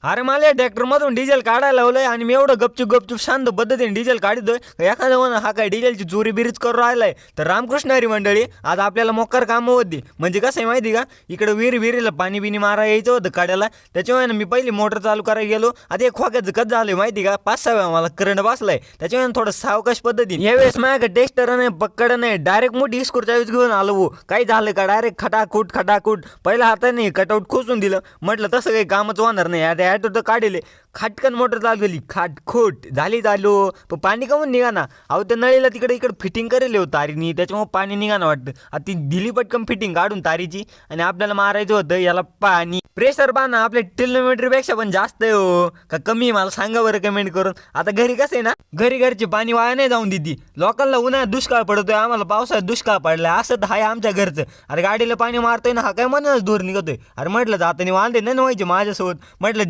अरे मला या ट्रॅक्टरमधून डिझेल काढायला लावलंय आणि मी एवढं गपचूप गपचूप शांत पद्धतीने डिझेल काढतोय. एखादा म्हणा हा काय डिझेलची चोरी बिरीच करून राहिलाय. तर रामकृष्ण हरी मंडळी, आज आपल्याला मोकार कामं होती. म्हणजे कसं आहे माहिती का, इकडे विहिरीला पाणी बिनी मारा यायचं होतं काढायला. त्याच्यामुळे ना मी पहिली मोटर चालू करायला गेलो. आता एक खोक्याचं कसं झालंय माहिती का, 5-6 वेळा मला करंट बसलाय. त्याच्यामुळे थोडं सावकाश पद्धतीने यावेळेस माझ्याकडे टेस्टर नाही, पक्कड नाही, डायरेक्ट मोठी स्क्रूचावीज घेऊन आलो. हो काही झालं का, डायरेक्ट खटाखूट खटाखूट पहिल्या हाताने कटआउट खोसून दिलं. म्हटलं तसं काही कामच होणार नाही, आता ॲटो तर काढले. खाटकन मोटर चालू केली, खाटखोट झाली चालू. पण पाणी कमून निघा ना. अहो त्या नळीला तिकडे इकडे फिटिंग करेल हो तारीनी, त्याच्यामुळे पाणी निघा ना वाटतं. आता ती दिली पटकन फिटिंग काढून तारीची आणि आपल्याला मारायचं होतं याला पाणी. प्रेशर पहा ना आपल्या किलोमीटरपेक्षा पण जास्त आहे हो का कमी आहे, मला सांगा बरं कमेंट करून. आता घरी कसं आहे ना, घरचे पाणी वाया नाही जाऊन देती. लोकांना उन्हाळ्यात दुष्काळ पडतोय, आम्हाला पावसाळ्यात दुष्काळ पडलाय, असं तर आहे आमच्या घरचं. अरे गाडीला पाणी मारतोय ना, हा काय म्हणूनच दूर निघतोय. अरे म्हटलं जातानी वांदे नाही व्हायचे माझ्यासोबत. म्हटलं